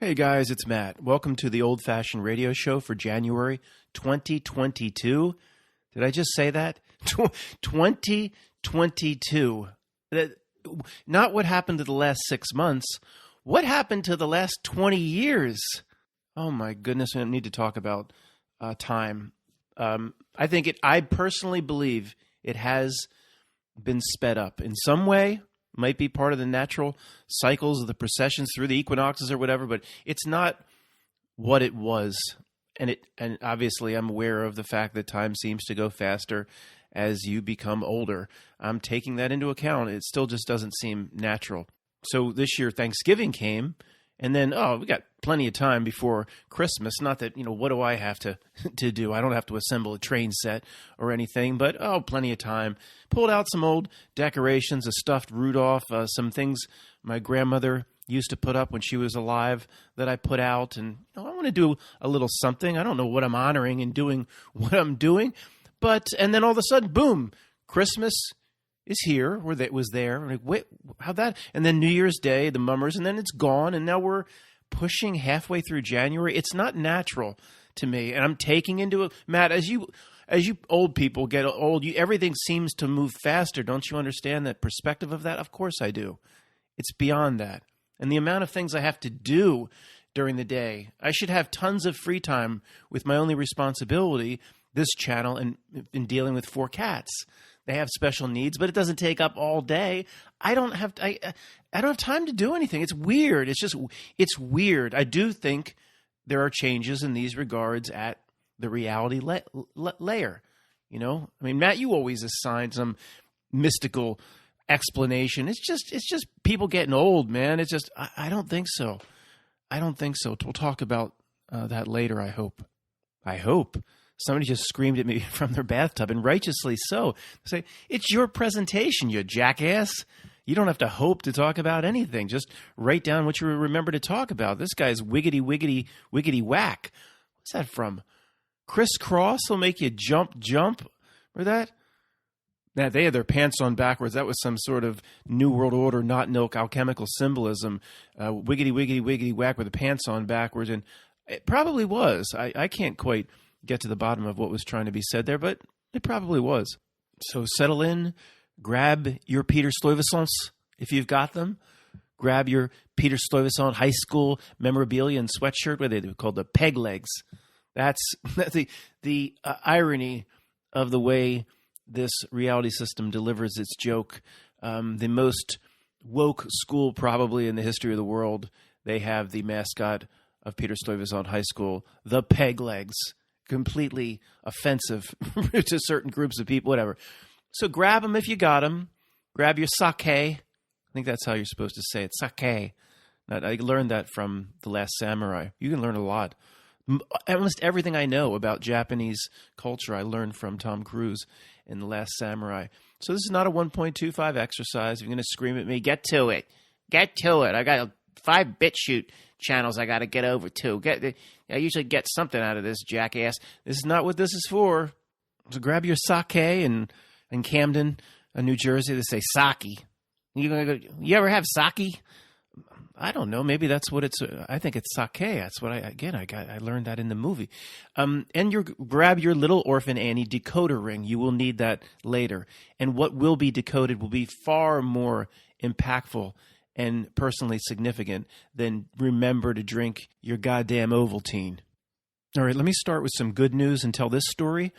Hey guys, it's Matt. Welcome to the Old Fashioned Radio Show for January 2022. Did I just say that? 2022. Not what happened to the last 6 months. What happened to the last 20 years? Oh my goodness, I need to talk about time. I personally believe it has been sped up in some way. Might be part of the natural cycles of the processions through the equinoxes or whatever, but it's not what it was. And obviously I'm aware of the fact that time seems to go faster as you become older. I'm taking that into account. It still just doesn't seem natural. So this year Thanksgiving came, and then, we got plenty of time before Christmas. Not that, what do I have to do? I don't have to assemble a train set or anything, but, plenty of time. Pulled out some old decorations, a stuffed Rudolph, some things my grandmother used to put up when she was alive that I put out. And I want to do a little something. I don't know what I'm honoring and doing what I'm doing. And then all of a sudden, boom, Christmas is here, or that was there. Like, wait, how that? And then New Year's Day, the mummers, and then it's gone. And now we're pushing halfway through January. It's not natural to me. And I'm taking into it, Matt, as you old people get old, everything seems to move faster. Don't you understand that perspective of that? Of course I do. It's beyond that. And the amount of things I have to do during the day, I should have tons of free time with my only responsibility, this channel, and in dealing with 4 cats. They have special needs, but it doesn't take up all day. I don't have time to do anything. It's weird. It's weird. I do think there are changes in these regards at the reality layer. Matt, you always assign some mystical explanation. It's just people getting old, man. It's just, I don't think so. I don't think so. We'll talk about that later, I hope. Somebody just screamed at me from their bathtub, and righteously so. They say, it's your presentation, you jackass. You don't have to hope to talk about anything. Just write down what you remember to talk about. This guy's wiggity, wiggity, wiggity whack. What's that from? Criss Cross will make you jump. Remember that? Now, they had their pants on backwards. That was some sort of New World Order, not milk, alchemical symbolism. Wiggity, wiggity, wiggity whack with the pants on backwards. And it probably was. I can't quite get to the bottom of what was trying to be said there, but it probably was. So settle in, grab your Peter Stuyvesants if you've got them. Grab your Peter Stuyvesant high school memorabilia and sweatshirt, what they called the peg legs. That's the irony of the way this reality system delivers its joke. The most woke school probably in the history of the world, they have the mascot of Peter Stuyvesant High School, the peg legs. Completely offensive to certain groups of people, whatever. So grab them if you got them. Grab your sake. I think that's how you're supposed to say it, sake. I learned that from The Last Samurai. You can learn a lot. Almost everything I know about Japanese culture I learned from Tom Cruise in The Last Samurai. So this is not a 1.25 exercise. If you're going to scream at me, get to it. Get to it. I got 5 BitChute channels I got to get over to. I usually get something out of this, jackass. This is not what this is for. So grab your sake in Camden, New Jersey. They say sake. You ever have sake? I don't know. Maybe that's what it's. I think it's sake. That's what I learned that in the movie. And grab your little orphan Annie decoder ring. You will need that later. And what will be decoded will be far more impactful and personally significant than remember to drink your goddamn Ovaltine. All right, let me start with some good news and tell this story.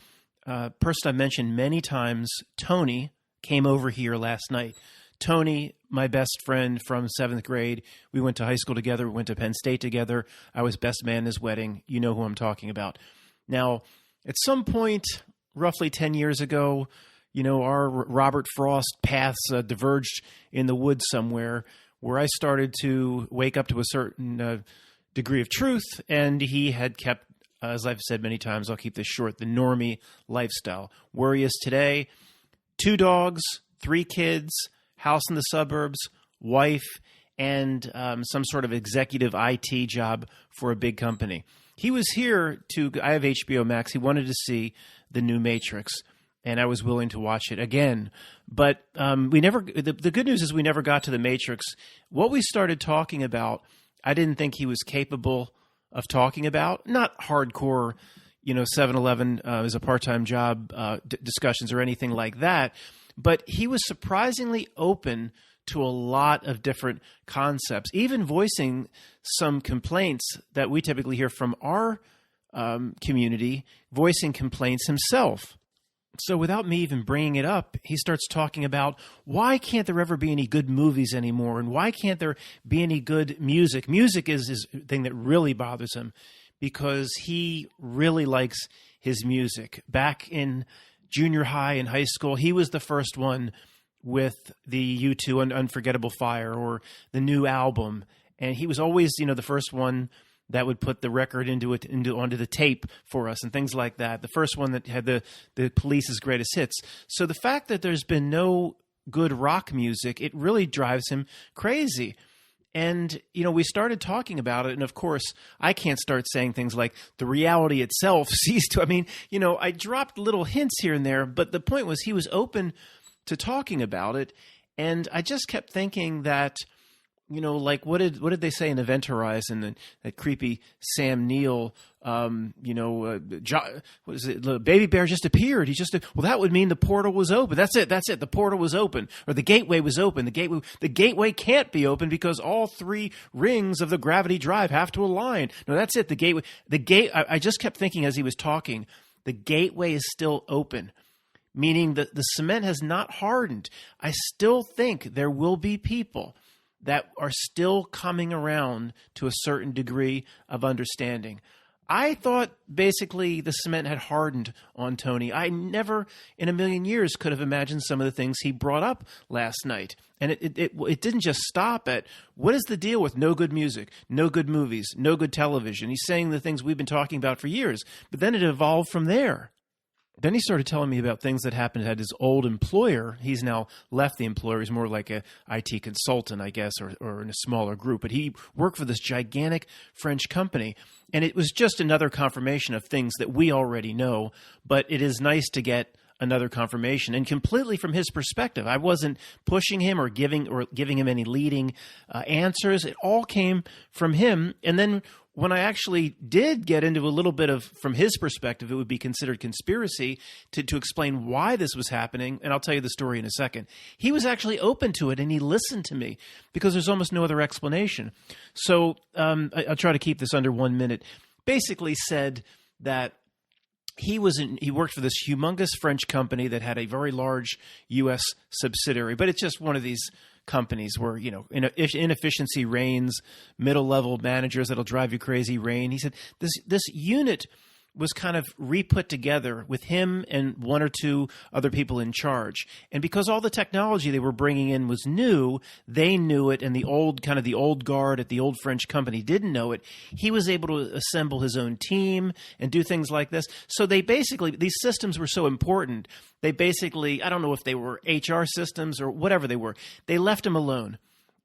Person I've mentioned many times, Tony, came over here last night. Tony, my best friend from 7th grade. We went to high school together. We went to Penn State together. I was best man at his wedding. You know who I'm talking about. Now, at some point, roughly 10 years ago, our Robert Frost paths diverged in the woods somewhere, where I started to wake up to a certain degree of truth, and he had kept, as I've said many times, I'll keep this short, the normie lifestyle. Where he is today, 2 dogs, 3 kids, house in the suburbs, wife, and some sort of executive IT job for a big company. He was here I have HBO Max. He wanted to see the new Matrix, and I was willing to watch it again. But the good news is we never got to the Matrix. What we started talking about I didn't think he was capable of talking about. Not hardcore, 7-Eleven is a part-time job discussions or anything like that, but he was surprisingly open to a lot of different concepts, even voicing some complaints that we typically hear from our community, voicing complaints himself. So without me even bringing it up, he starts talking about why can't there ever be any good movies anymore, and why can't there be any good music? Music is his thing that really bothers him because he really likes his music. Back in junior high and high school, he was the first one with the U2 Unforgettable Fire or the new album, and he was always, the first one that would put the record onto the tape for us and things like that. The first one that had the Police's greatest hits. So the fact that there's been no good rock music, it really drives him crazy. And, we started talking about it. And of course, I can't start saying things like the reality itself ceased to, I dropped little hints here and there, but the point was he was open to talking about it. And I just kept thinking that, like what did they say in Event Horizon? That creepy Sam Neill, what is it? The baby bear just appeared. Well, that would mean the portal was open. That's it. The portal was open, or the gateway was open. The gateway can't be open because all 3 rings of the gravity drive have to align. No, that's it. I just kept thinking as he was talking, the gateway is still open, meaning that the cement has not hardened. I still think there will be people that are still coming around to a certain degree of understanding. I thought basically the cement had hardened on Tony. I never in a million years could have imagined some of the things he brought up last night. And it didn't just stop at, what is the deal with no good music, no good movies, no good television? He's saying the things we've been talking about for years, but then it evolved from there. Then he started telling me about things that happened at his old employer. He's now left the employer. He's more like a IT consultant, I guess, or in a smaller group. But he worked for this gigantic French company. And it was just another confirmation of things that we already know. But it is nice to get another confirmation, and completely from his perspective. I wasn't pushing him or giving him any leading answers. It all came from him. And then when I actually did get into a little bit of, from his perspective, it would be considered conspiracy to explain why this was happening, and I'll tell you the story in a second. He was actually open to it, and he listened to me because there's almost no other explanation. So I'll try to keep this under 1 minute. Basically said that he worked for this humongous French company that had a very large U.S. subsidiary, but it's just one of these companies where, inefficiency reigns, middle-level managers that'll drive you crazy reign. He said this unit was kind of re-put together with him and 1 or 2 other people in charge. And because all the technology they were bringing in was new, they knew it, and the old guard at the old French company didn't know it. He was able to assemble his own team and do things like this. So these systems were so important, I don't know if they were HR systems or whatever they were, they left him alone.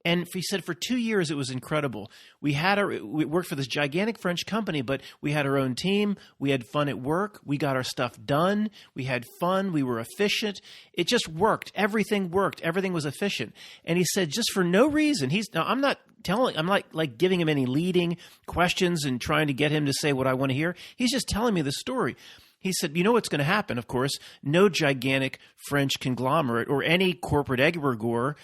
And he said for 2 years, it was incredible. We worked for this gigantic French company, but we had our own team. We had fun at work. We got our stuff done. We had fun. We were efficient. It just worked. Everything worked. Everything was efficient. And he said, just for no reason, I'm not like giving him any leading questions and trying to get him to say what I want to hear. He's just telling me the story. He said, you know what's going to happen, of course. No gigantic French conglomerate or any corporate egregore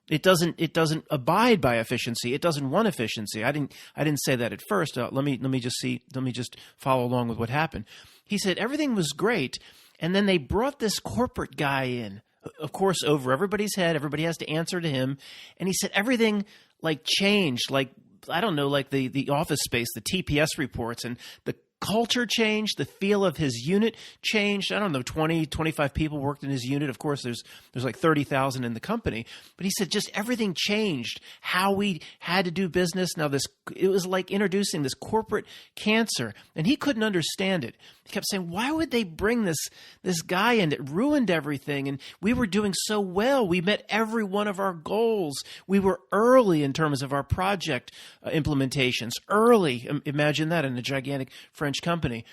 it doesn't abide by efficiency. It doesn't want efficiency. I didn't say that at first. Let me just follow along with what happened. He said everything was great, and then they brought this corporate guy in, of course, over everybody's head. Everybody has to answer to him, and he said everything changed, I don't know, like the Office Space, the TPS reports, and the culture changed, the feel of his unit changed. I don't know, 20, 25 people worked in his unit. Of course, there's like 30,000 in the company. But he said just everything changed, how we had to do business. Now it was like introducing this corporate cancer, and he couldn't understand it. He kept saying, why would they bring this guy in? It ruined everything, and we were doing so well. We met every one of our goals. We were early in terms of our project implementations. Early, imagine that, in a gigantic French company.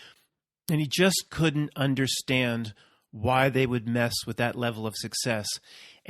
And he just couldn't understand why they would mess with that level of success.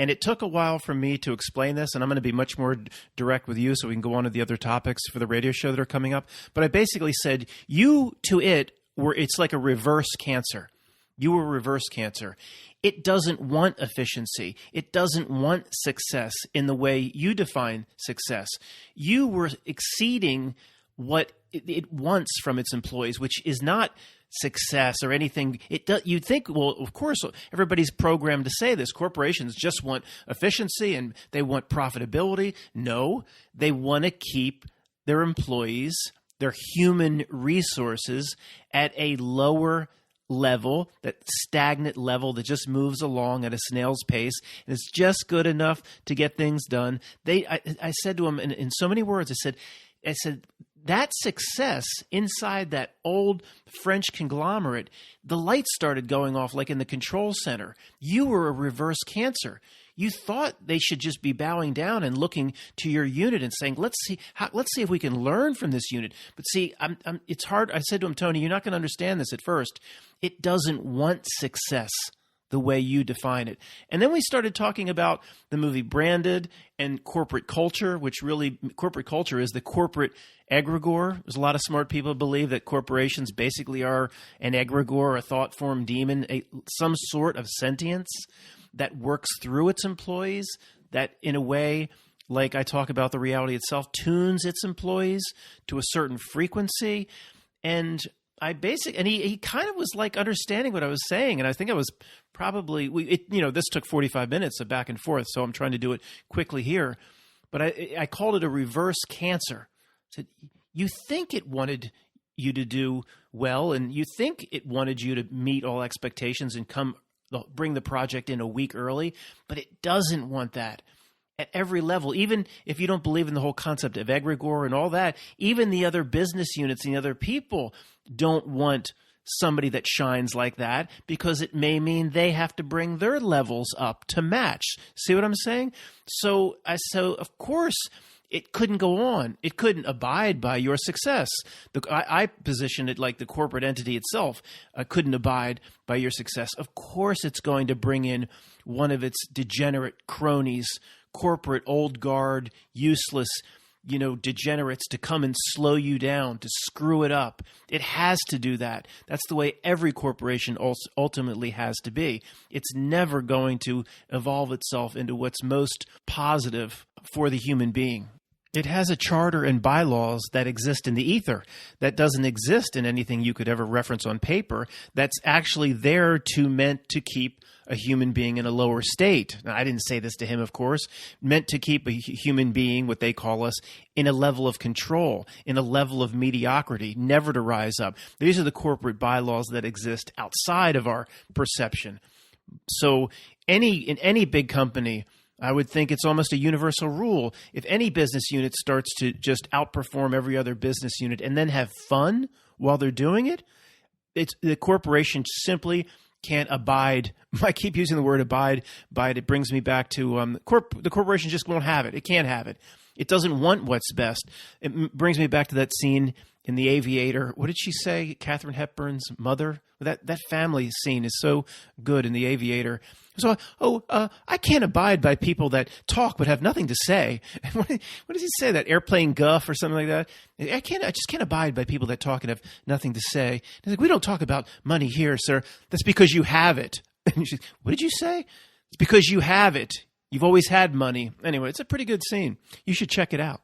And it took a while for me to explain this, and I'm going to be much more direct with you so we can go on to the other topics for the radio show that are coming up. But I basically said, you to it it's like a reverse cancer. You were reverse cancer. It doesn't want efficiency. It doesn't want success in the way you define success. You were exceeding what it wants from its employees, which is not success or anything. You'd think, well, of course, everybody's programmed to say this. Corporations just want efficiency and they want profitability. No, they want to keep their employees, their human resources, at a lower level, that stagnant level that just moves along at a snail's pace, and it's just good enough to get things done. I said to him in so many words, I said, that success inside that old French conglomerate, the lights started going off like in the control center. You were a reverse cancer. You thought they should just be bowing down and looking to your unit and saying, let's see if we can learn from this unit. But see, it's hard. I said to him, Tony, you're not going to understand this at first. It doesn't want success the way you define it. And then we started talking about the movie Branded and corporate culture, which really, corporate culture is the corporate egregore. There's a lot of smart people who believe that corporations basically are an egregore, a thought form demon, some sort of sentience that works through its employees, that in a way, like I talk about the reality itself, tunes its employees to a certain frequency. And he kind of was like understanding what I was saying. And I think I was probably, this took 45 minutes of back and forth, so I'm trying to do it quickly here. But I called it a reverse cancer. I said, you think it wanted you to do well, and you think it wanted you to meet all expectations and bring the project in a week early, but it doesn't want that at every level. Even if you don't believe in the whole concept of egregore and all that, even the other business units and the other people don't want somebody that shines like that, because it may mean they have to bring their levels up to match. See what I'm saying? So of course, it couldn't go on. It couldn't abide by your success. I position it like the corporate entity itself couldn't abide by your success. Of course, it's going to bring in one of its degenerate cronies, corporate old guard, useless, degenerates to come and slow you down, to screw it up. It has to do that. That's the way every corporation ultimately has to be. It's never going to evolve itself into what's most positive for the human being. It has a charter and bylaws that exist in the ether, that doesn't exist in anything you could ever reference on paper, that's actually meant to keep a human being in a lower state. Now, I didn't say this to him, of course, meant to keep a human being, what they call us, in a level of control, in a level of mediocrity, never to rise up. These are the corporate bylaws that exist outside of our perception. So in any big company, I would think it's almost a universal rule. If any business unit starts to just outperform every other business unit and then have fun while they're doing it, the corporation simply can't abide. I keep using the word abide, but it brings me back to the corporation just won't have it. It can't have it. It doesn't want what's best. It brings me back to that scene in The Aviator. What did she say? Katharine Hepburn's mother? That family scene is so good in The Aviator. So, I can't abide by people that talk but have nothing to say. What does he say? That airplane guff or something like that? I just can't abide by people that talk and have nothing to say. He's like, we don't talk about money here, sir. That's because you have it. And she's, what did you say? It's because you have it. You've always had money. Anyway, it's a pretty good scene. You should check it out.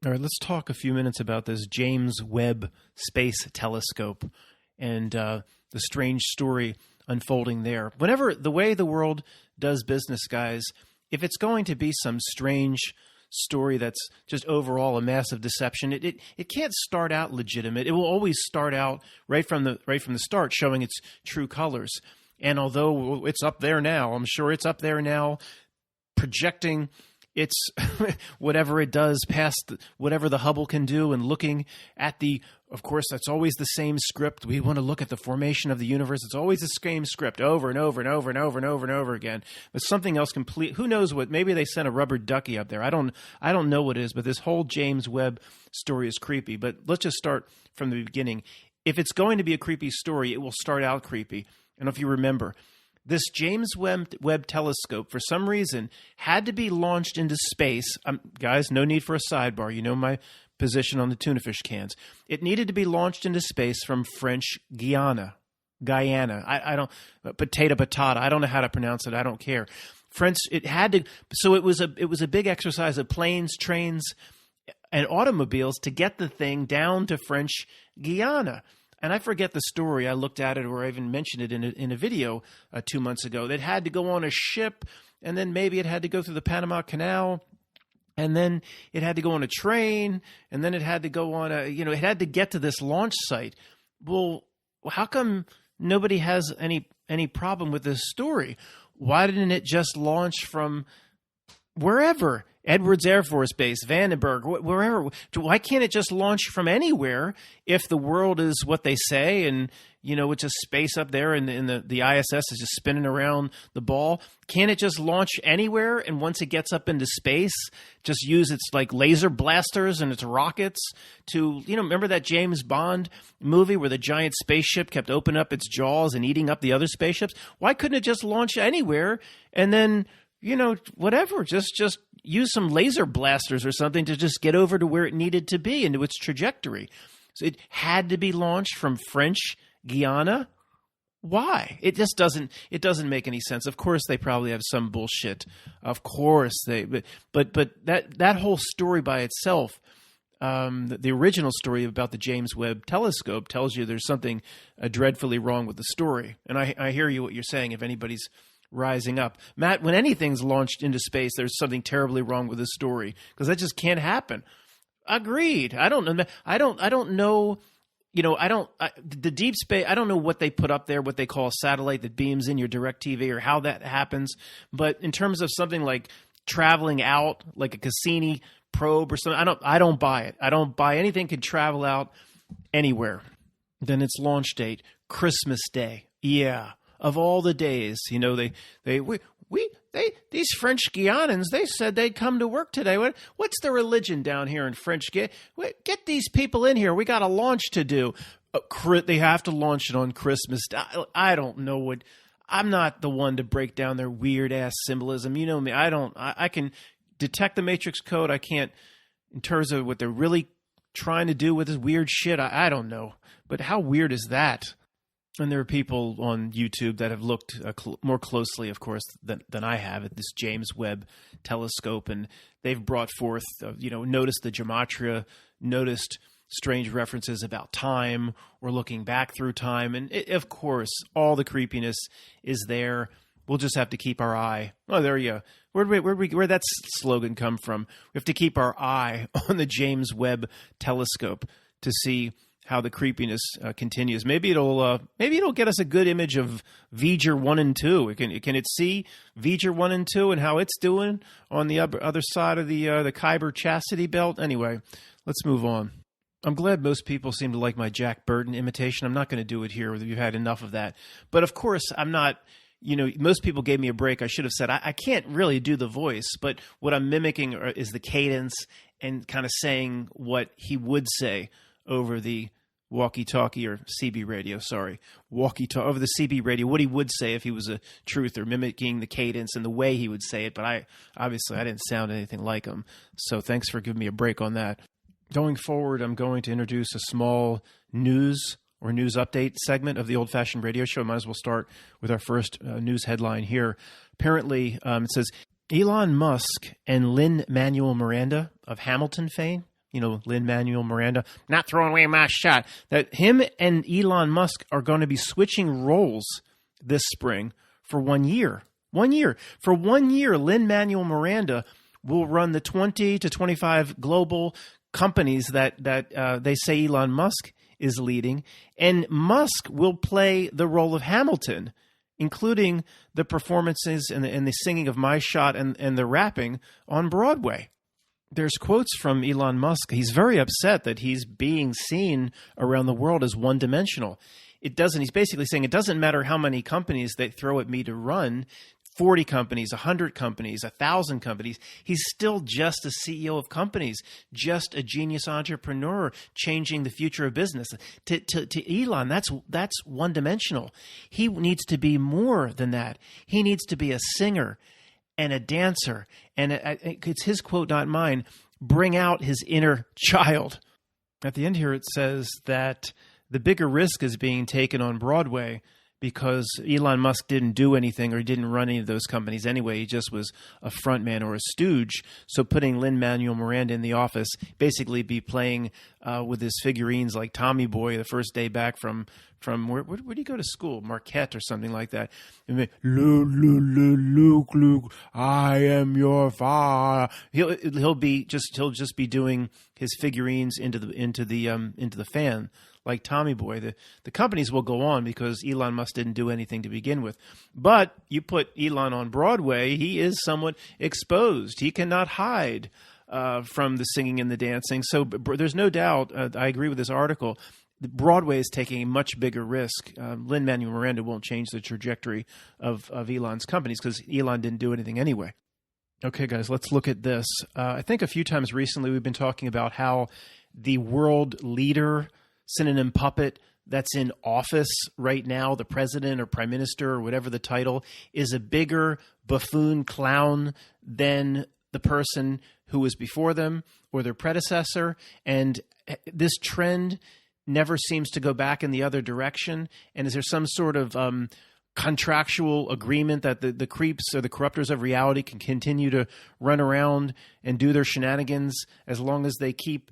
All right, let's talk a few minutes about this James Webb Space Telescope and the strange story unfolding there. Whenever the way the world does business, guys, if it's going to be some strange story that's just overall a massive deception, it can't start out legitimate. It will always start out right from the start showing its true colors. And although it's up there now, I'm sure it's up there now, projecting its whatever it does past whatever the Hubble can do, and looking at of course, that's always the same script. We want to look at the formation of the universe. It's always the same script over and over and over and over and over and over again. But something else complete. Who knows what? Maybe they sent a rubber ducky up there. I don't know what it is, but this whole James Webb story is creepy. But let's just start from the beginning. If it's going to be a creepy story, it will start out creepy. And if you remember, This James Webb Telescope, for some reason, had to be launched into space. Guys, no need for a sidebar. You know my position on the tuna fish cans. It needed to be launched into space from French Guyana. I don't, patata. I don't know how to pronounce it. I don't care. French, it had to, so it was a big exercise of planes, trains, and automobiles to get the thing down to French Guyana. And I forget the story. I looked at it, or I even mentioned it in a video 2 months ago. That had to go on a ship, and then maybe it had to go through the Panama Canal, and then it had to go on a train, and then it had to go on it had to get to this launch site. Well, how come nobody has any problem with this story? Why didn't it just launch from wherever? Edwards Air Force Base, Vandenberg, wherever. Why can't it just launch from anywhere if the world is what they say and, it's just space up there and the ISS is just spinning around the ball? Can't it just launch anywhere, and once it gets up into space, just use its like laser blasters and its rockets to, remember that James Bond movie where the giant spaceship kept opening up its jaws and eating up the other spaceships? Why couldn't it just launch anywhere and then whatever, just use some laser blasters or something to just get over to where it needed to be into its trajectory? So it had to be launched from French Guyana. Why? It just doesn't make any sense. Of course, they probably have some bullshit. Of course but that whole story by itself, the original story about the James Webb Telescope tells you there's something dreadfully wrong with the story. And I hear you what you're saying. If anybody's rising up, Matt, when anything's launched into space, there's something terribly wrong with the story, because that just can't happen. Agreed. I don't know. The deep space, I don't know what they put up there, what they call a satellite that beams in your DirecTV, or how that happens. But in terms of something like traveling out, like a Cassini probe or something, I don't buy it. I don't buy anything could travel out anywhere. Then its launch date, Christmas Day. Yeah. Of all the days, these French Guyanans, they said they'd come to work today. What's the religion down here in French Guyana? Get these people in here. We got a launch to do. They have to launch it on Christmas. I don't know what. I'm not the one to break down their weird ass symbolism. You know me. I can detect the matrix code. I can't, in terms of what they're really trying to do with this weird shit. I don't know. But how weird is that? And there are people on YouTube that have looked more closely, of course, than I have at this James Webb Telescope, and they've brought forth, noticed the gematria, noticed strange references about time or looking back through time, and of course, all the creepiness is there. We'll just have to keep our eye. Oh, there you go. Where'd that slogan come from? We have to keep our eye on the James Webb Telescope to see how the creepiness continues. Maybe it'll get us a good image of V'ger 1 and 2. Can it see V'ger 1 and 2 and how it's doing on the other side of the Kuiper chastity belt? Anyway, let's move on. I'm glad most people seem to like my Jack Burton imitation. I'm not going to do it here. You've had enough of that. But of course, I'm not. Most people gave me a break. I should have said I can't really do the voice, but what I'm mimicking is the cadence and kind of saying what he would say over the walkie-talkie or CB radio, walkie-talkie over the CB radio, what he would say if he was a truther, mimicking the cadence and the way he would say it. But I didn't sound anything like him. So thanks for giving me a break on that. Going forward, I'm going to introduce a small news or news update segment of the Old Fashioned Radio Show. Might as well start with our first news headline here. Apparently, it says, Elon Musk and Lin-Manuel Miranda of Hamilton fame, Lin-Manuel Miranda, not throwing away my shot, that him and Elon Musk are going to be switching roles this spring for 1 year. 1 year. For 1 year, Lin-Manuel Miranda will run the 20 to 25 global companies that they say Elon Musk is leading, and Musk will play the role of Hamilton, including the performances and the singing of My Shot and the rapping on Broadway. There's quotes from Elon Musk. He's very upset that he's being seen around the world as one-dimensional. He's basically saying it doesn't matter how many companies they throw at me to run. 40 companies, 100 companies, 1,000 companies. He's still just a CEO of companies, just a genius entrepreneur changing the future of business. To Elon, that's one-dimensional. He needs to be more than that. He needs to be a singer and a dancer. And it's his quote, not mine, bring out his inner child. At the end here, it says that the bigger risk is being taken on Broadway because Elon Musk didn't do anything, or he didn't run any of those companies anyway. He just was a front man or a stooge. So putting Lin-Manuel Miranda in the office, basically be playing with his figurines like Tommy Boy the first day back from where did he go to school? Marquette or something like that. And Luke, I am your father. He'll just be doing his figurines into the fan, like Tommy Boy. The companies will go on because Elon Musk didn't do anything to begin with. But you put Elon on Broadway, he is somewhat exposed. He cannot hide from the singing and the dancing. So there's no doubt, I agree with this article, Broadway is taking a much bigger risk. Lin-Manuel Miranda won't change the trajectory of Elon's companies because Elon didn't do anything anyway. Okay, guys, let's look at this. I think a few times recently we've been talking about how the world leader, synonym puppet, that's in office right now, the president or prime minister or whatever the title, is a bigger buffoon clown than the person who was before them or their predecessor. And this trend never seems to go back in the other direction. And is there some sort of contractual agreement that the creeps or the corruptors of reality can continue to run around and do their shenanigans as long as they keep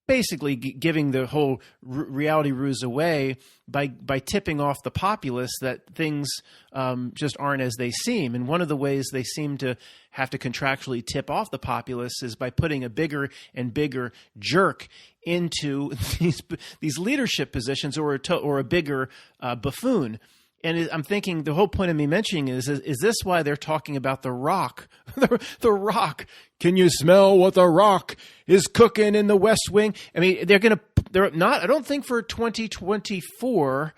basically giving the whole reality ruse away by tipping off the populace that things just aren't as they seem. And one of the ways they seem to have to contractually tip off the populace is by putting a bigger and bigger jerk into these leadership positions, or a bigger buffoon. And I'm thinking the whole point of me mentioning is this why they're talking about The Rock? The Rock. Can you smell what The Rock is cooking in the West Wing? I mean, they're not, I don't think for 2024.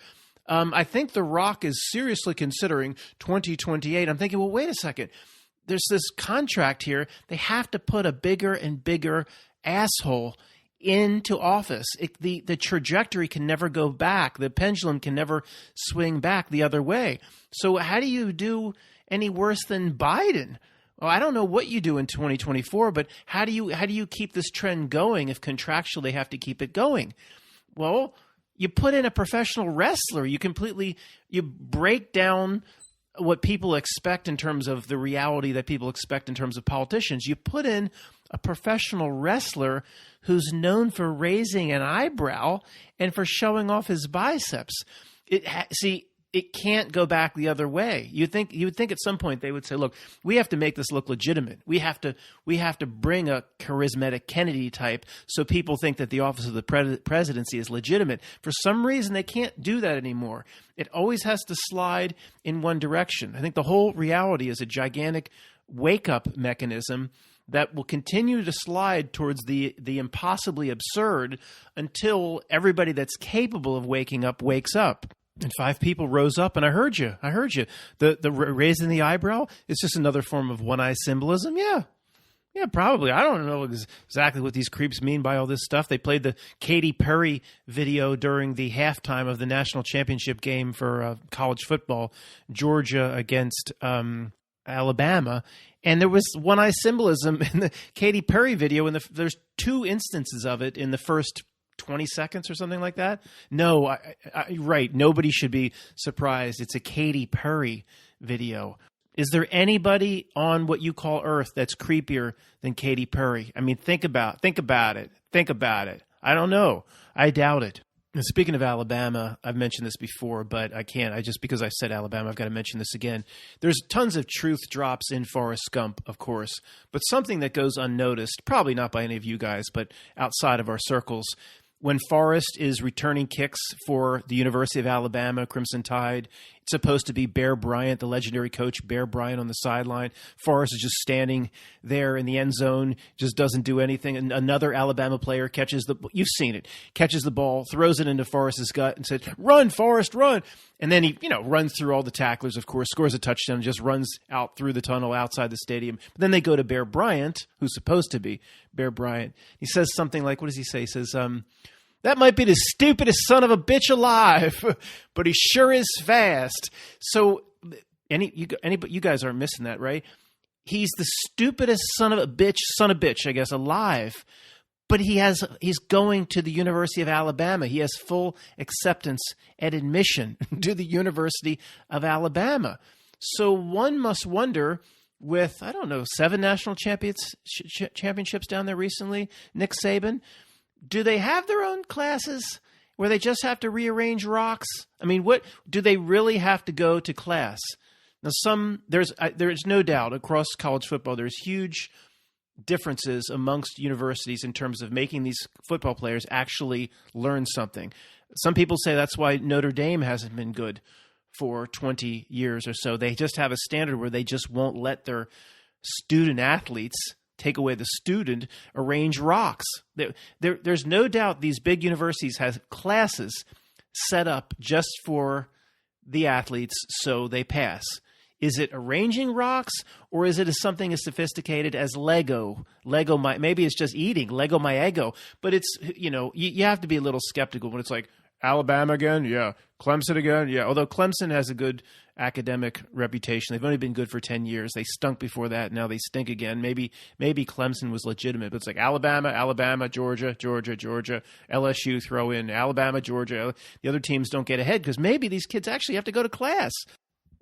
I think The Rock is seriously considering 2028. I'm thinking, well, wait a second. There's this contract here. They have to put a bigger and bigger asshole into office. The trajectory can never go back. The pendulum can never swing back the other way. So how do you do any worse than Biden? Well, I don't know what you do in 2024, but how do you keep this trend going if contractually they have to keep it going? Well, you put in a professional wrestler. You break down what people expect in terms of the reality that people expect in terms of politicians. You put in a professional wrestler who's known for raising an eyebrow and for showing off his biceps. It can't go back the other way. You would think at some point they would say, look, we have to make this look legitimate. We have to bring a charismatic Kennedy type so people think that the office of the presidency is legitimate. For some reason, they can't do that anymore. It always has to slide in one direction. I think the whole reality is a gigantic wake-up mechanism that will continue to slide towards the impossibly absurd until everybody that's capable of waking up wakes up. And 5 people rose up, and I heard you. The raising the eyebrow is just another form of one-eye symbolism. Yeah, probably. I don't know exactly what these creeps mean by all this stuff. They played the Katy Perry video during the halftime of the national championship game for college football, Georgia against Alabama. And there was one-eye symbolism in the Katy Perry video, and there's 2 instances of it in the first 20 seconds or something like that. No, right. Nobody should be surprised. It's a Katy Perry video. Is there anybody on what you call Earth that's creepier than Katy Perry? I mean, think about it. I don't know. I doubt it. And speaking of Alabama, I've mentioned this before, but I can't. Just because I said Alabama, I've got to mention this again. There's tons of truth drops in Forrest Gump, of course, but something that goes unnoticed, probably not by any of you guys, but outside of our circles, when Forrest is returning kicks for the University of Alabama, Crimson Tide, supposed to be Bear Bryant, the legendary coach, Bear Bryant on the sideline. Forrest is just standing there in the end zone, just doesn't do anything. And another Alabama player catches you've seen it, catches the ball, throws it into Forrest's gut and said, "Run, Forrest, run." And then he, runs through all the tacklers, of course, scores a touchdown, just runs out through the tunnel outside the stadium. But then they go to Bear Bryant, who's supposed to be Bear Bryant. He says something like, what does he say? He says, "That might be the stupidest son of a bitch alive, but he sure is fast." So you guys aren't missing that, right? He's the stupidest son of a bitch, I guess, alive. But he's going to the University of Alabama. He has full acceptance and admission to the University of Alabama. So one must wonder, with, 7 national championships down there recently, Nick Saban, do they have their own classes where they just have to rearrange rocks? I mean, what do they really have to go to class? Now, there's no doubt across college football there's huge differences amongst universities in terms of making these football players actually learn something. Some people say that's why Notre Dame hasn't been good for 20 years or so. They just have a standard where they just won't let their student athletes take away the student, arrange rocks. There's no doubt these big universities have classes set up just for the athletes so they pass. Is it arranging rocks, or is it something as sophisticated as Lego? Maybe it's just eating Lego my ego. But it's, you have to be a little skeptical when it's like, Alabama again? Yeah. Clemson again? Yeah. Although Clemson has a good academic reputation. They've only been good for 10 years. They stunk before that. Now they stink again. Maybe Clemson was legitimate, but it's like Alabama, Georgia, LSU throw in Alabama, Georgia. The other teams don't get ahead because maybe these kids actually have to go to class.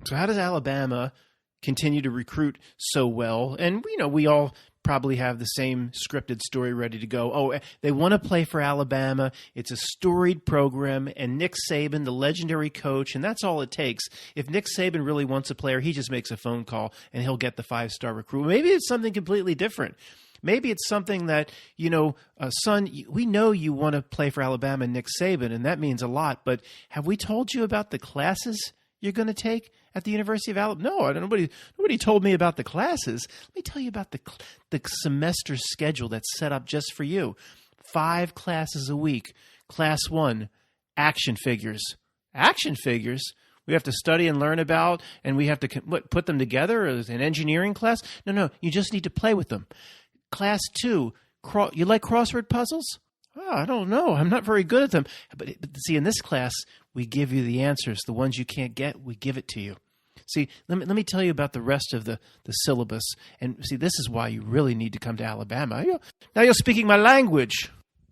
So how does Alabama continue to recruit so well? And, we all probably have the same scripted story ready to go. Oh, they want to play for Alabama. It's a storied program, and Nick Saban, the legendary coach, and that's all it takes. If Nick Saban really wants a player, he just makes a phone call, and he'll get the 5-star recruit. Maybe it's something completely different. Maybe it's something that, son, we know you want to play for Alabama and Nick Saban, and that means a lot, but have we told you about the classes you're going to take at the University of Alabama? No, nobody told me about the classes. Let me tell you about the semester schedule that's set up just for you. 5 classes a week. Class 1, action figures. Action figures? We have to study and learn about, and we have to put them together as an engineering class? No, you just need to play with them. Class 2, you like crossword puzzles? Oh, I don't know. I'm not very good at them. But see, in this class, we give you the answers. The ones you can't get, we give it to you. See, let me tell you about the rest of the syllabus. And see, this is why you really need to come to Alabama. Now you're speaking my language.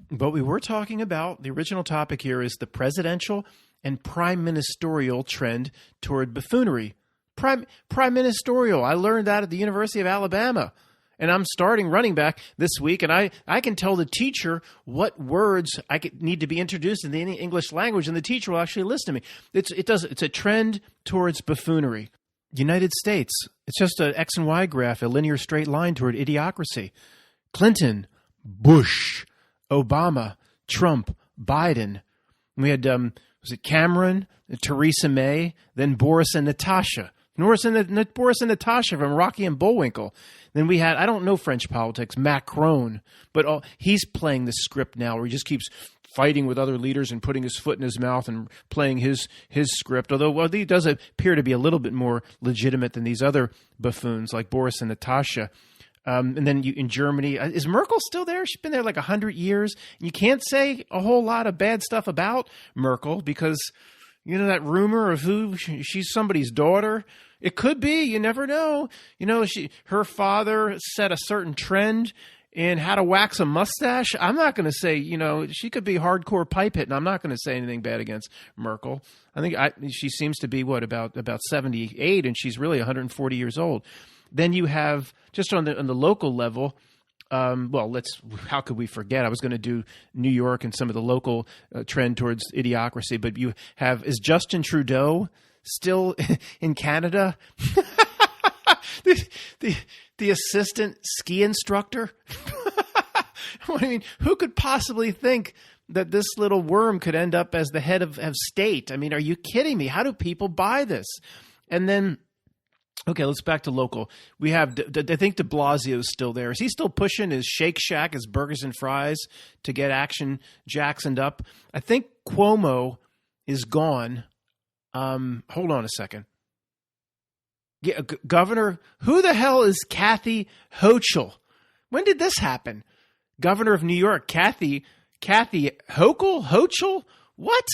But we were talking about, the original topic here is the presidential and prime ministerial trend toward buffoonery. Prime ministerial. I learned that at the University of Alabama. And I'm starting running back this week, and I can tell the teacher what words need to be introduced in the English language, and the teacher will actually listen to me. It's a trend towards buffoonery. United States, it's just an X and Y graph, a linear straight line toward idiocracy. Clinton, Bush, Obama, Trump, Biden. We had, was it Cameron, Theresa May, then Boris and Natasha. Boris and Natasha from Rocky and Bullwinkle. Then we had, I don't know French politics, Macron, but he's playing the script now where he just keeps fighting with other leaders and putting his foot in his mouth and playing his script, although he does appear to be a little bit more legitimate than these other buffoons like Boris and Natasha. And then in Germany, is Merkel still there? She's been there like 100 years. And you can't say a whole lot of bad stuff about Merkel because, that rumor of who she's somebody's daughter. It could be. You never know. Her father set a certain trend in how to wax a mustache. I'm not going to say, she could be hardcore pipe hitting. I'm not going to say anything bad against Merkel. I think she seems to be about 78, and she's really 140 years old. Then you have just on the local level. How could we forget? I was going to do New York and some of the local trend towards idiocracy, but you have, is Justin Trudeau still in Canada? the assistant ski instructor? I mean, who could possibly think that this little worm could end up as the head of state? I mean, are you kidding me? How do people buy this? And then, okay, let's back to local. We have, I think de Blasio is still there. Is he still pushing his Shake Shack, his burgers and fries to get Action Jacksoned up? I think Cuomo is gone. Hold on a second. Yeah, Governor, who the hell is Kathy Hochul? When did this happen? Governor of New York, Kathy Hochul? What?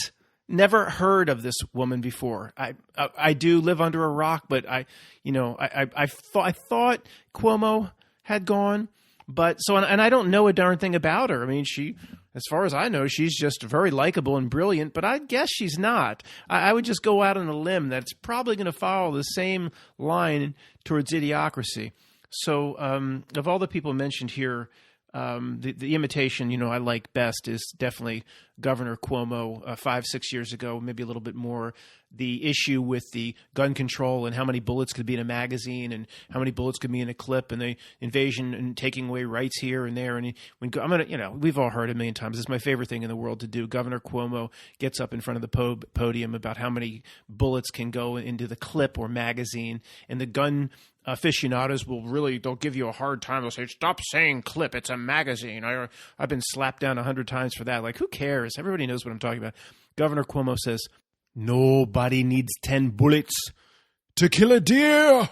Never heard of this woman before. I do live under a rock, but I thought Cuomo had gone, but so, and I don't know a darn thing about her. I mean, as far as I know, she's just very likable and brilliant, but I guess she's not. I would just go out on a limb that it's probably going to follow the same line towards idiocracy. So, of all the people mentioned here, the imitation, I like best is definitely Governor Cuomo 5-6 years ago, maybe a little bit more. The issue with the gun control and how many bullets could be in a magazine and how many bullets could be in a clip, and the invasion and taking away rights here and there. And we've all heard it a million times. It's my favorite thing in the world to do. Governor Cuomo gets up in front of the podium about how many bullets can go into the clip or magazine, and the gun aficionados they'll give you a hard time. They'll say, stop saying clip. It's a magazine. I've been slapped down 100 times for that. Like, who cares? Everybody knows what I'm talking about. Governor Cuomo says, nobody needs 10 bullets to kill a deer.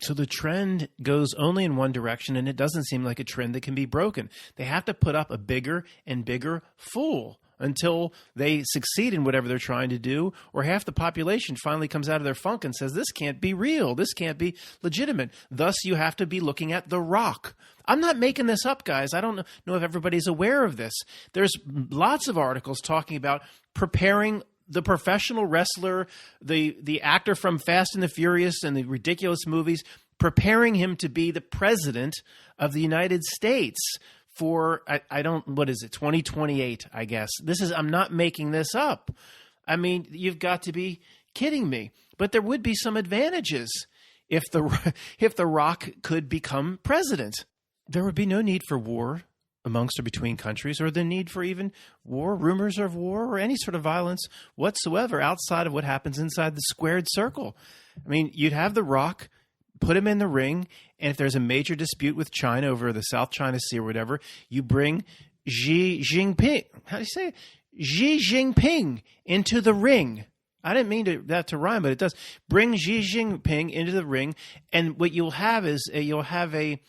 So the trend goes only in one direction, and it doesn't seem like a trend that can be broken. They have to put up a bigger and bigger fool until they succeed in whatever they're trying to do, or half the population finally comes out of their funk and says, this can't be real, this can't be legitimate. Thus, you have to be looking at The Rock. I'm not making this up, guys. I don't know if everybody's aware of this. There's lots of articles talking about preparing the professional wrestler, the actor from Fast and the Furious and the ridiculous movies, preparing him to be the president of the United States for, what is it, 2028, I guess. I'm not making this up. I mean, you've got to be kidding me. But there would be some advantages if the Rock could become president. There would be no need for war amongst or between countries, or the need for even war, rumors of war, or any sort of violence whatsoever outside of what happens inside the squared circle. I mean, you'd have The Rock, put him in the ring, and if there's a major dispute with China over the South China Sea or whatever, you bring Xi Jinping. How do you say it? Xi Jinping into the ring. I didn't mean that to rhyme, but it does. Bring Xi Jinping into the ring, and what you'll have is you'll have a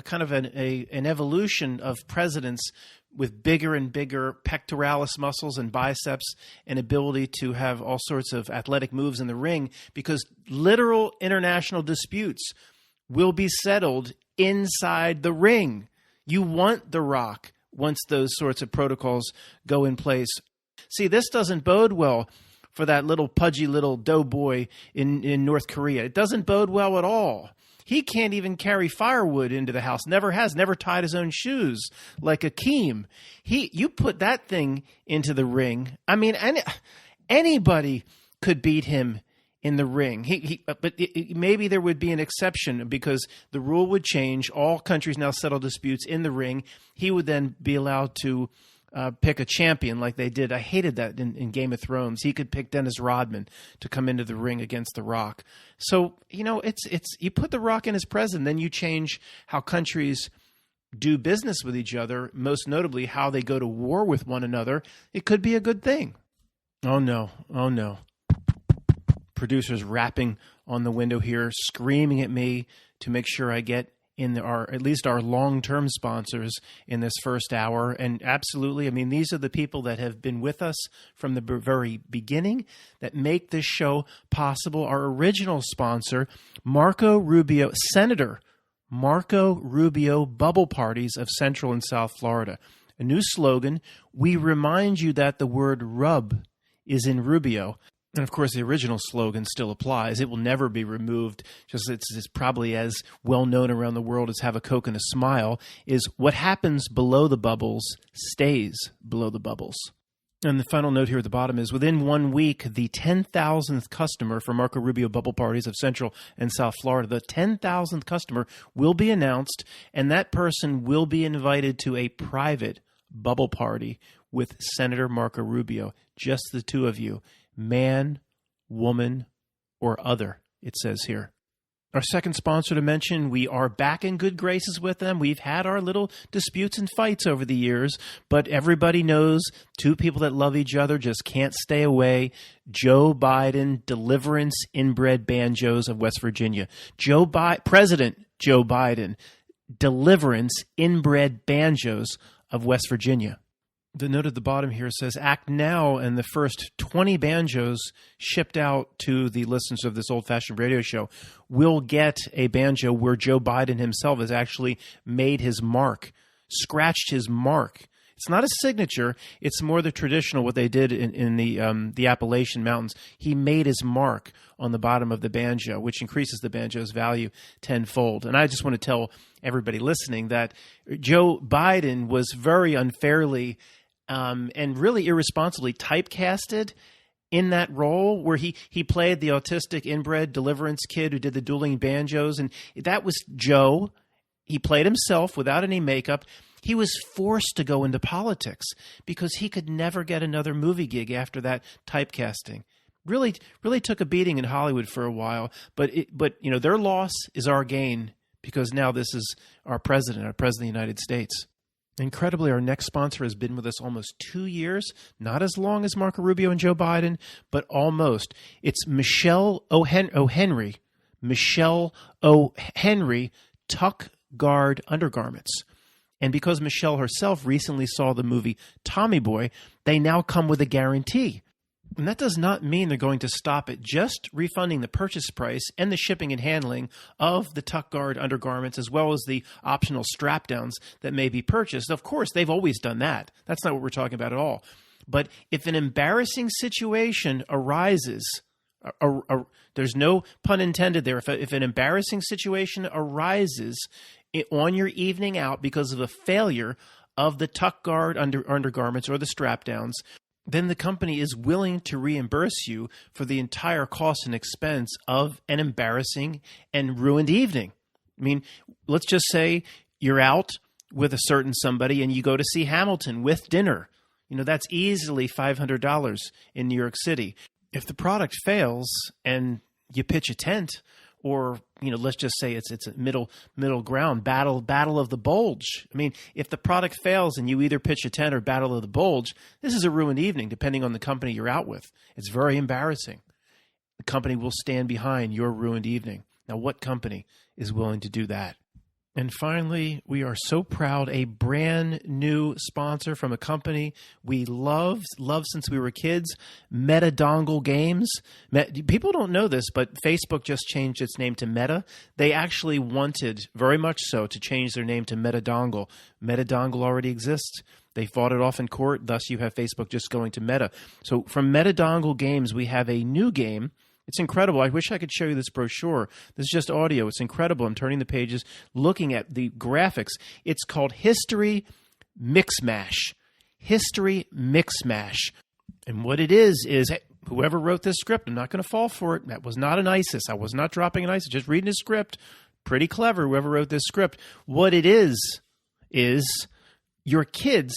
kind of an evolution of presidents with bigger and bigger pectoralis muscles and biceps and ability to have all sorts of athletic moves in the ring, because literal international disputes will be settled inside the ring. You want The Rock once those sorts of protocols go in place. See, this doesn't bode well for that little pudgy little doughboy in North Korea. It doesn't bode well at all. He can't even carry firewood into the house. Never tied his own shoes like Akeem. You put that thing into the ring. I mean, anybody could beat him in the ring. But maybe there would be an exception, because the rule would change. All countries now settle disputes in the ring. He would then be allowed to pick a champion like they did. I hated that in Game of Thrones. He could pick Dennis Rodman to come into the ring against The Rock. So, it's you put The Rock in as president, then you change how countries do business with each other, most notably how they go to war with one another. It could be a good thing. Oh, no. Oh, no. Producers rapping on the window here, screaming at me to make sure I get in at least our long-term sponsors in this first hour. And absolutely, I mean, these are the people that have been with us from the very beginning that make this show possible. Our original sponsor, Marco Rubio, Senator Marco Rubio Bubble Parties of Central and South Florida. A new slogan: we remind you that the word rub is in Rubio. And of course, the original slogan still applies. It will never be removed. Just it's probably as well known around the world as have a Coke and a smile, is what happens below the bubbles stays below the bubbles. And the final note here at the bottom is, within 1 week, the 10,000th customer for Marco Rubio bubble parties of Central and South Florida, the 10,000th customer will be announced, and that person will be invited to a private bubble party with Senator Marco Rubio. Just the two of you, man, woman, or other, it says here. Our second sponsor to mention, we are back in good graces with them. We've had our little disputes and fights over the years, but everybody knows two people that love each other just can't stay away. Joe Biden, Deliverance Inbred Banjos of West Virginia. President Joe Biden, Deliverance Inbred Banjos of West Virginia. The note at the bottom here says, act now, and the first 20 banjos shipped out to the listeners of this old-fashioned radio show will get a banjo where Joe Biden himself has actually made his mark, scratched his mark. It's not a signature. It's more the traditional, what they did in the Appalachian Mountains. He made his mark on the bottom of the banjo, which increases the banjo's value tenfold. And I just want to tell everybody listening that Joe Biden was very unfairly and really irresponsibly typecasted in that role where he played the autistic inbred Deliverance kid who did the dueling banjos. And that was Joe. He played himself without any makeup. He was forced to go into politics because he could never get another movie gig after that typecasting. Really took a beating in Hollywood for a while, but their loss is our gain because now this is our president of the United States. Incredibly, our next sponsor has been with us almost 2 years, not as long as Marco Rubio and Joe Biden, but almost. It's Michelle O'Henry. Michelle O'Henry Tuck Guard Undergarments. And because Michelle herself recently saw the movie Tommy Boy, they now come with a guarantee. And that does not mean they're going to stop at just refunding the purchase price and the shipping and handling of the Tuck Guard undergarments, as well as the optional strap downs that may be purchased. Of course, they've always done that. That's not what we're talking about at all. But if an embarrassing situation arises, there's no pun intended there. If an embarrassing situation arises on your evening out because of a failure of the Tuck Guard undergarments or the strap downs, then the company is willing to reimburse you for the entire cost and expense of an embarrassing and ruined evening. I mean, let's just say you're out with a certain somebody and you go to see Hamilton with dinner. That's easily $500 in New York City. If the product fails and you pitch a tent, or let's just say it's a middle ground battle of the bulge. I mean, if the product fails and you either pitch a tent or battle of the bulge, this is a ruined evening, depending on the company you're out with. It's very embarrassing. The company will stand behind your ruined evening. Now, what company is willing to do that? And finally, we are so proud, a brand new sponsor from a company we loved since we were kids, MetaDongle Games. People don't know this, but Facebook just changed its name to Meta. They actually wanted, very much so, to change their name to MetaDongle. MetaDongle already exists. They fought it off in court, thus you have Facebook just going to Meta. So from MetaDongle Games, we have a new game. It's incredible. I wish I could show you this brochure. This is just audio. It's incredible. I'm turning the pages, looking at the graphics. It's called History Mixmash. History Mixmash. And what it is whoever wrote this script, I'm not going to fall for it. That was not an ISIS. I was not dropping an ISIS. Just reading a script. Pretty clever, whoever wrote this script. What it is your kids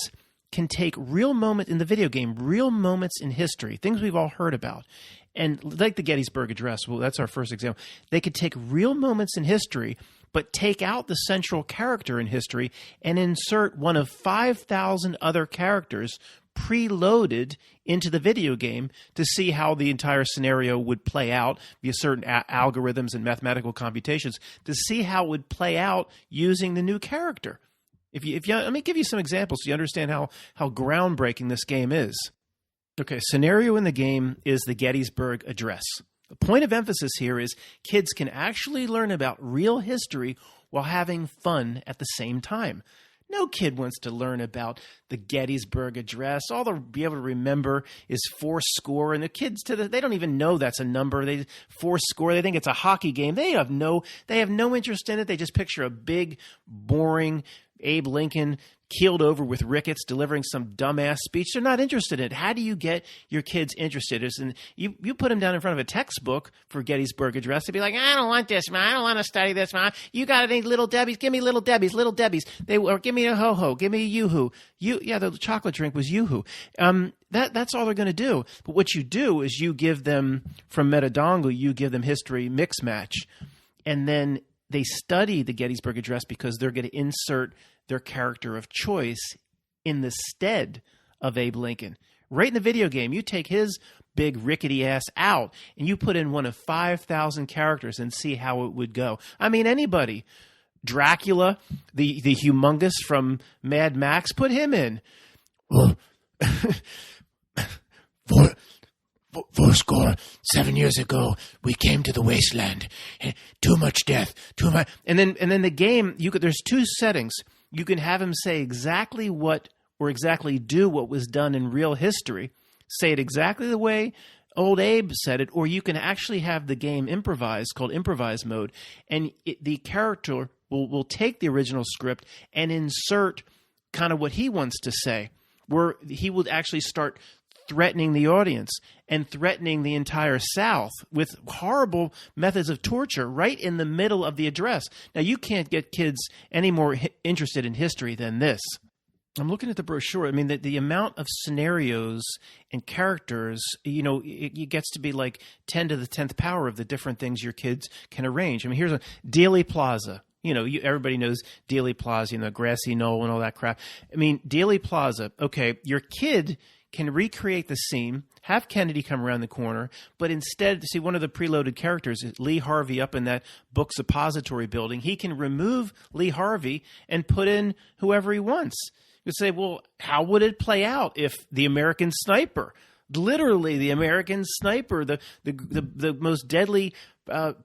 can take real moments in the video game, real moments in history, things we've all heard about. And like the Gettysburg Address, well, that's our first example. They could take real moments in history, but take out the central character in history and insert one of 5,000 other characters preloaded into the video game to see how the entire scenario would play out via certain algorithms and mathematical computations, to see how it would play out using the new character. If you, let me give you some examples so you understand how groundbreaking this game is. Okay, scenario in the game is the Gettysburg Address. The point of emphasis here is kids can actually learn about real history while having fun at the same time. No kid wants to learn about the Gettysburg Address. All they'll be able to remember is fourscore, and the kids they don't even know that's a number. They fourscore. They think it's a hockey game. They have no interest in it. They just picture a big, boring Abe Lincoln keeled over with rickets, delivering some dumbass speech. They're not interested in it. How do you get your kids interested? You put them down in front of a textbook for Gettysburg Address to be like, I don't want this, Mom. I don't want to study this, Mom. You got any Little Debbie's? Give me Little Debbie's. Or give me a Ho-Ho. Give me a Yoo-Hoo. The chocolate drink was Yoo-Hoo. That's all they're going to do. But what you do is you give them, from Metadongle, you give them history mix match. And then they study the Gettysburg Address because they're going to insert their character of choice in the stead of Abe Lincoln. Right in the video game, you take his big rickety ass out and you put in one of 5,000 characters and see how it would go. I mean, anybody. Dracula, the humongous from Mad Max, put him in. Fourscore, 7 years ago, we came to the wasteland. Too much death, too much. And then the game, there's two settings. You can have him say exactly what or exactly do what was done in real history. Say it exactly the way old Abe said it, or you can actually have the game improvised, called improvise mode, and the character will take the original script and insert kind of what he wants to say, where he will actually start threatening the audience and threatening the entire South with horrible methods of torture right in the middle of the address. Now, you can't get kids any more interested in history than this. I'm looking at the brochure. I mean, the amount of scenarios and characters, it gets to be like 10 to the 10th power of the different things your kids can arrange. I mean, here's a Dealey Plaza. Everybody knows Dealey Plaza, grassy knoll and all that crap. I mean, Dealey Plaza, okay, your kid can recreate the scene, have Kennedy come around the corner, but instead, see, one of the preloaded characters is Lee Harvey up in that book suppository building. He can remove Lee Harvey and put in whoever he wants. You say, well, how would it play out if the American sniper, literally the American sniper, the most deadly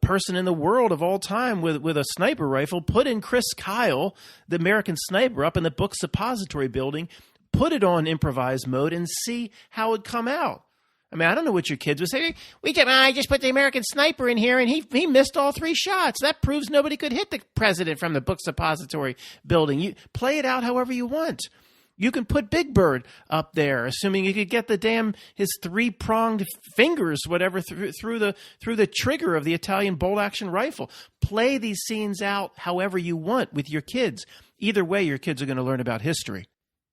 person in the world of all time with a sniper rifle, put in Chris Kyle, the American sniper, up in the book suppository building, put it on improvise mode and see how it would come out. I mean, I don't know what your kids would say. I just put the American sniper in here and he missed all 3 shots. That proves nobody could hit the president from the book suppository building. You play it out however you want. You can put Big Bird up there, assuming you could get his 3-pronged fingers, whatever, through the trigger of the Italian bolt-action rifle. Play these scenes out however you want with your kids. Either way, your kids are going to learn about history.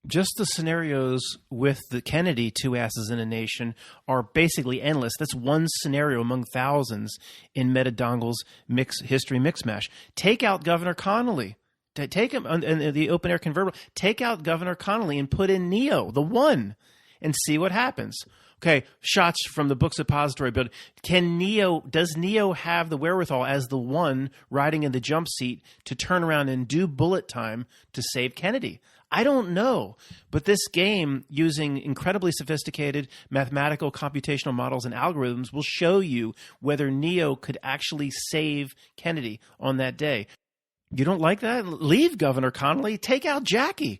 Just the scenarios with the Kennedy 2 asses in a nation are basically endless. That's one scenario among thousands in Metadongle's history mix mash. Take out Governor Connolly. Take him in the open air convertible. Take out Governor Connolly and put in Neo, the one, and see what happens. Okay, shots from the book suppository building. Does Neo have the wherewithal as the one riding in the jump seat to turn around and do bullet time to save Kennedy? I don't know, but this game, using incredibly sophisticated mathematical computational models and algorithms, will show you whether Neo could actually save Kennedy on that day. You don't like that? Leave Governor Connolly. Take out Jackie.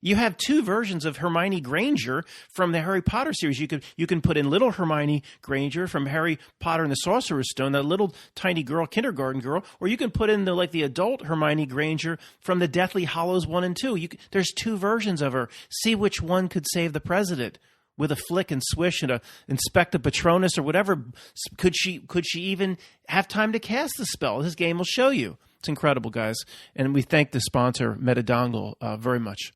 You have 2 versions of Hermione Granger from the Harry Potter series. You can put in little Hermione Granger from Harry Potter and the Sorcerer's Stone, that little tiny girl, kindergarten girl, or you can put in the adult Hermione Granger from the Deathly Hallows 1 and 2. There's 2 versions of her. See which one could save the president with a flick and swish and a Inspector Patronus or whatever. Could she even have time to cast the spell? This game will show you. It's incredible, guys. And we thank the sponsor, Metadongle, very much.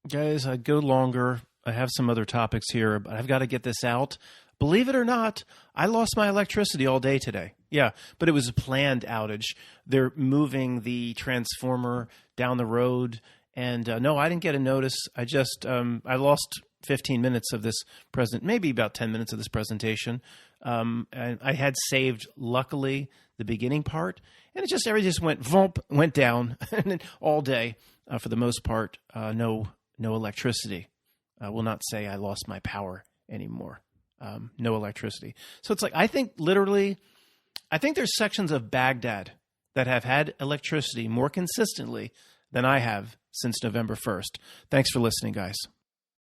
Guys, I'd go longer. I have some other topics here, but I've got to get this out. Believe it or not, I lost my electricity all day today. Yeah, but it was a planned outage. They're moving the transformer down the road. And no, I didn't get a notice. I just, I lost 15 minutes of this maybe about 10 minutes of this presentation. And I had saved, luckily, the beginning part. And everything just went down all day. For the most part, no electricity. I will not say I lost my power anymore. No electricity. So it's like, I think there's sections of Baghdad that have had electricity more consistently than I have since November 1st. Thanks for listening, guys.